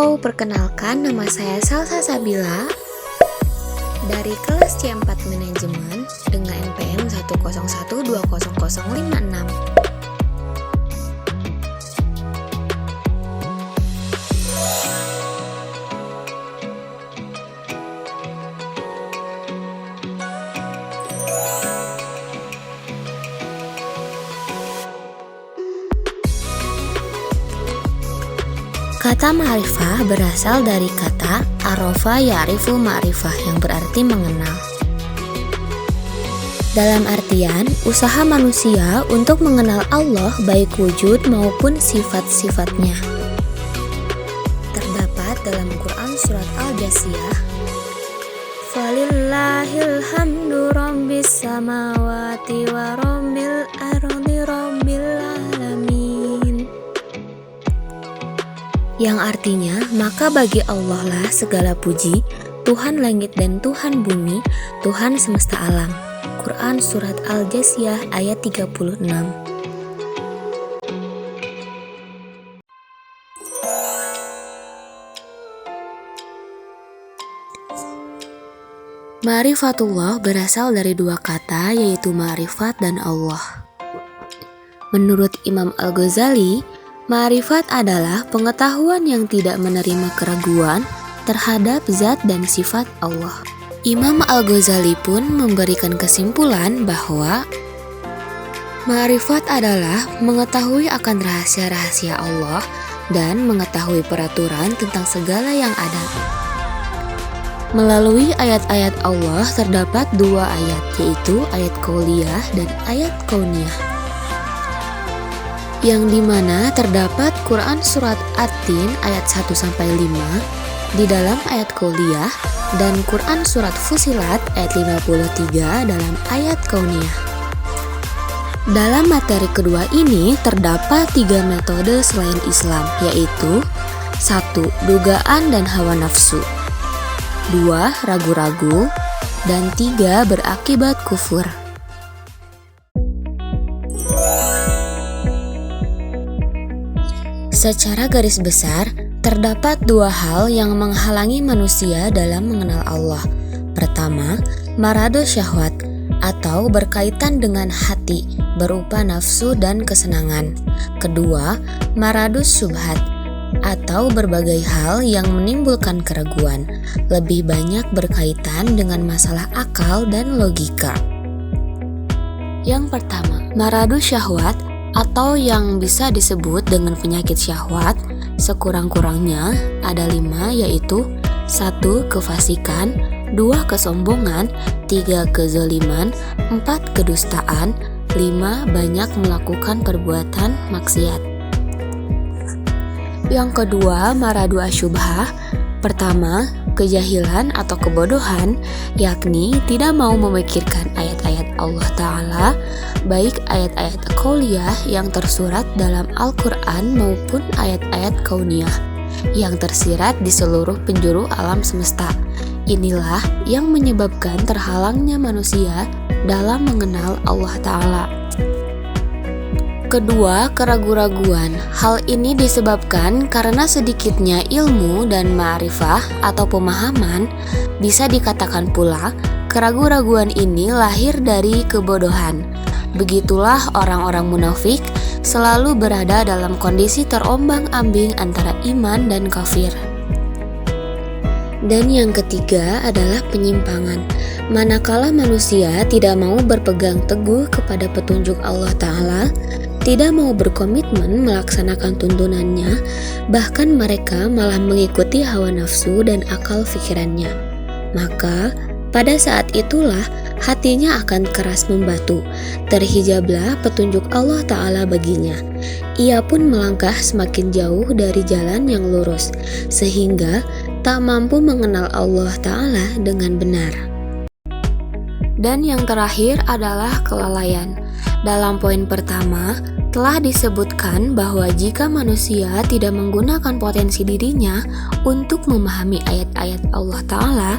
Halo, perkenalkan nama saya Salsa Sabila dari kelas C4 Manajemen dengan NPM 101200056. Kata ma'rifah berasal dari kata arafa ya'rifu ma'rifah yang berarti mengenal. Dalam artian, usaha manusia untuk mengenal Allah baik wujud maupun sifat-sifatnya. Terdapat dalam Quran surat Al-Jasiyah, "Falillahil hamdu rabbis samawati wa rabbil ardi rabbil alamin." Yang artinya, maka bagi Allah lah segala puji, Tuhan langit dan Tuhan bumi, Tuhan semesta alam. Quran Surat Al-Jasiyah ayat 36. Ma'rifatullah berasal dari dua kata, yaitu ma'rifat dan Allah. Menurut Imam Al-Ghazali, ma'rifat adalah pengetahuan yang tidak menerima keraguan terhadap zat dan sifat Allah. Imam Al-Ghazali pun memberikan kesimpulan bahwa ma'rifat adalah mengetahui akan rahasia-rahasia Allah dan mengetahui peraturan tentang segala yang ada. Melalui ayat-ayat Allah terdapat dua ayat, yaitu ayat qauliyah dan ayat kauniyah, yang dimana terdapat Quran Surat At-Tin ayat 1-5 di dalam ayat qauliyah dan Quran Surat Fussilat ayat 53 dalam ayat kauniyah. Dalam materi kedua ini terdapat 3 metode selain Islam, yaitu 1. Dugaan dan hawa nafsu, 2. Ragu-ragu, dan 3. Berakibat kufur. Secara garis besar, terdapat dua hal yang menghalangi manusia dalam mengenal Allah. Pertama, marado syahwat atau berkaitan dengan hati, berupa nafsu dan kesenangan. Kedua, maradus syubhat atau berbagai hal yang menimbulkan keraguan, lebih banyak berkaitan dengan masalah akal dan logika. Yang pertama, maradus syahwat atau yang bisa disebut dengan penyakit syahwat, sekurang-kurangnya ada 5, yaitu 1. Kefasikan, 2. Kesombongan, 3. Kezaliman, 4. Kedustaan, 5. Banyak melakukan perbuatan maksiat. Yang kedua, maradu asyubhah. Pertama, kejahilan atau kebodohan, yakni tidak mau memikirkan ayat-ayat Allah Ta'ala, baik ayat-ayat qauliyah yang tersurat dalam Al-Quran maupun ayat-ayat kauniyah yang tersirat di seluruh penjuru alam semesta. Inilah yang menyebabkan terhalangnya manusia dalam mengenal Allah Ta'ala. Kedua, keraguan-raguan. Hal ini disebabkan karena sedikitnya ilmu dan ma'rifah atau pemahaman. Bisa dikatakan pula, keraguan-raguan ini lahir dari kebodohan. Begitulah orang-orang munafik selalu berada dalam kondisi terombang-ambing antara iman dan kafir. Dan yang ketiga adalah penyimpangan. Manakala manusia tidak mau berpegang teguh kepada petunjuk Allah Ta'ala, tidak mau berkomitmen melaksanakan tuntunannya, bahkan mereka malah mengikuti hawa nafsu dan akal pikirannya, maka pada saat itulah hatinya akan keras membatu, terhijablah petunjuk Allah Ta'ala baginya. Ia pun melangkah semakin jauh dari jalan yang lurus, sehingga tak mampu mengenal Allah Ta'ala dengan benar. Dan yang terakhir adalah kelalaian. Dalam poin pertama, telah disebutkan bahwa jika manusia tidak menggunakan potensi dirinya untuk memahami ayat-ayat Allah Ta'ala,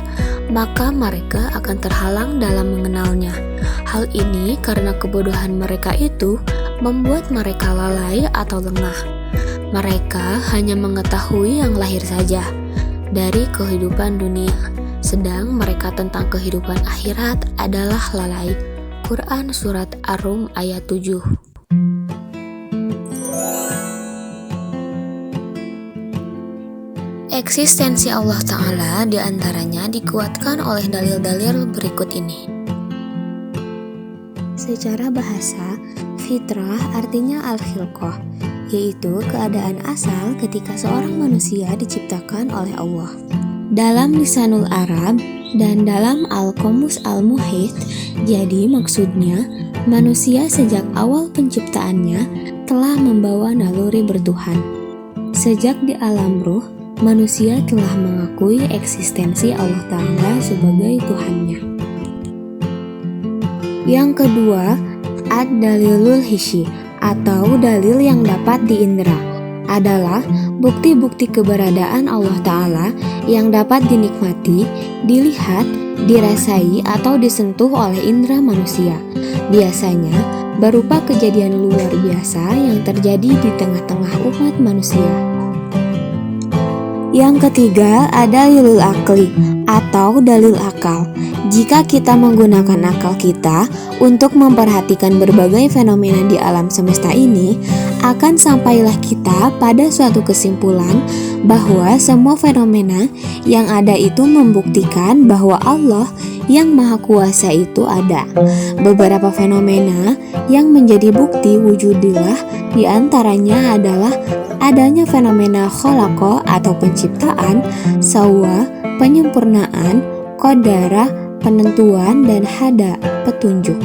maka mereka akan terhalang dalam mengenalnya. Hal ini karena kebodohan mereka itu membuat mereka lalai atau lengah. Mereka hanya mengetahui yang lahir saja dari kehidupan dunia, sedang mereka tentang kehidupan akhirat adalah lalai. Quran Surat Ar-Rum ayat 7. Eksistensi Allah Ta'ala diantaranya dikuatkan oleh dalil-dalil berikut ini. Secara bahasa, fitrah artinya al-khilqah, yaitu keadaan asal ketika seorang manusia diciptakan oleh Allah. Dalam Lisanul Arab dan dalam Al-Qomus Al-Muhit, jadi maksudnya manusia sejak awal penciptaannya telah membawa naluri bertuhan. Sejak di alam ruh, manusia telah mengakui eksistensi Allah Ta'ala sebagai Tuhannya. Yang kedua, ad-dalilul hissi atau dalil yang dapat diindra adalah bukti-bukti keberadaan Allah Ta'ala yang dapat dinikmati, dilihat, dirasai atau disentuh oleh indera manusia. Biasanya berupa kejadian luar biasa yang terjadi di tengah-tengah umat manusia. Yang ketiga ada dalil akli atau dalil akal. Jika kita menggunakan akal kita untuk memperhatikan berbagai fenomena di alam semesta ini, akan sampailah kita pada suatu kesimpulan bahwa semua fenomena yang ada itu membuktikan bahwa Allah yang Maha Kuasa itu ada. Beberapa fenomena yang menjadi bukti wujudillah diantaranya adalah adanya fenomena khalaqa atau penciptaan, sawwa, penyempurnaan, qadara, penentuan, dan hada, petunjuk.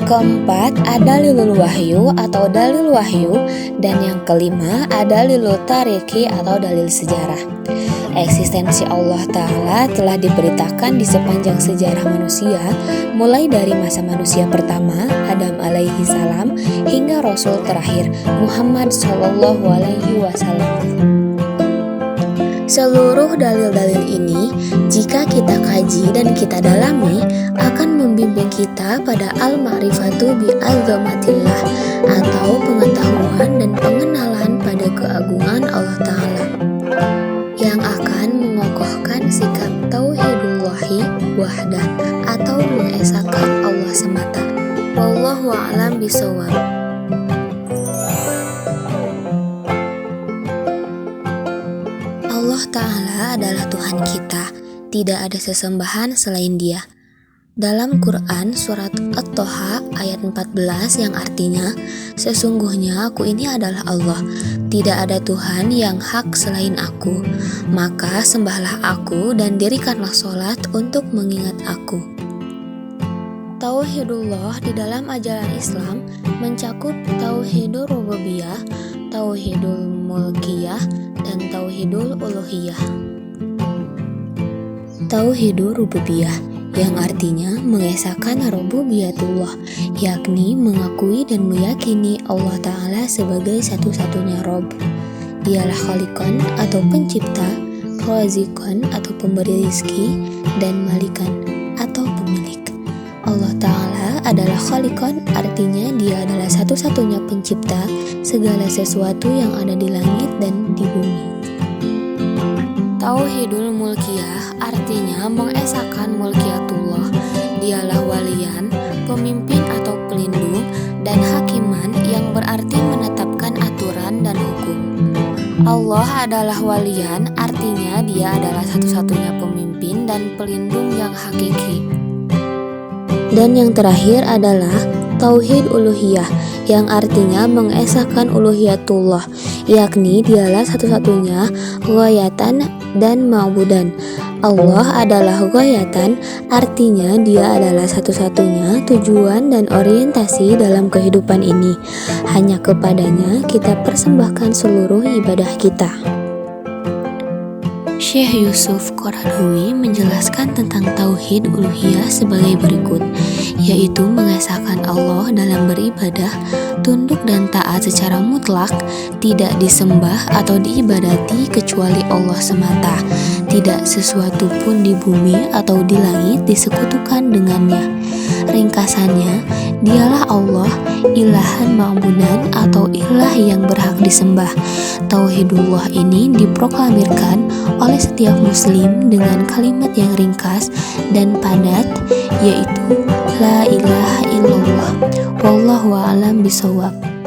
Keempat, ada dalil wahyu atau dalil wahyu, dan yang kelima ada dalil tariki atau dalil sejarah. Eksistensi Allah Ta'ala telah diberitakan di sepanjang sejarah manusia, mulai dari masa manusia pertama, Adam alaihi salam, hingga Rasul terakhir, Muhammad sallallahu alaihi wasallam. Seluruh dalil-dalil ini, jika kita kaji dan kita dalami, akan membimbing kita pada al-ma'rifatu bi'azamatillah atau pengetahuan dan pengenalan pada keagungan Allah Ta'ala, yang akan mengokohkan sikap tauhidullahi wahdah atau mengesahkan Allah semata. Wallahu a'lam bishawab. Allah Ta'ala adalah Tuhan kita, tidak ada sesembahan selain Dia. Dalam Quran Surat At-Toha ayat 14 yang artinya, sesungguhnya aku ini adalah Allah, tidak ada Tuhan yang hak selain aku, maka sembahlah aku dan dirikanlah sholat untuk mengingat aku. Tauhidullah di dalam ajaran Islam mencakup tauhidul rububiyah, tauhidul mulkiyah, dan tauhidul uluhiyah. Tauhidul rububiyah yang artinya mengesahkan rububiyatullah, yakni mengakui dan meyakini Allah Ta'ala sebagai satu-satunya Rob. Dialah Khaliqan atau pencipta, Razikon atau pemberi rizki, dan Malikan atau pemilik. Allah Ta'ala adalah Khaliqan, artinya Dia adalah satu-satunya pencipta segala sesuatu yang ada di langit dan di bumi. Tauhidul mulkiyah artinya mengesahkan mulkiyatullah. Dialah walian, pemimpin atau pelindung, dan hakiman yang berarti menetapkan aturan dan hukum. Allah adalah walian, artinya Dia adalah satu-satunya pemimpin dan pelindung yang hakiki. Dan yang terakhir adalah tauhid uluhiyah yang artinya mengesahkan uluhiyatullah, yakni Dialah satu-satunya ghayatan dan ma'budan. Allah adalah ghayatan, artinya Dia adalah satu-satunya tujuan dan orientasi dalam kehidupan ini. Hanya kepadanya kita persembahkan seluruh ibadah kita. Syekh Yusuf Qaradawi menjelaskan tentang tauhid uluhiyah sebagai berikut, yaitu mengesahkan Allah dalam beribadah, tunduk dan taat secara mutlak, tidak disembah atau diibadati kecuali Allah semata, tidak sesuatu pun di bumi atau di langit disekutukan dengannya. Ringkas Bahwasannya dialah Allah, ilahan ma'budan atau ilah yang berhak disembah. Tauhidullah ini diproklamirkan oleh setiap muslim dengan kalimat yang ringkas dan padat, yaitu La ilaha illallah. Wallahu a'lam bishawab.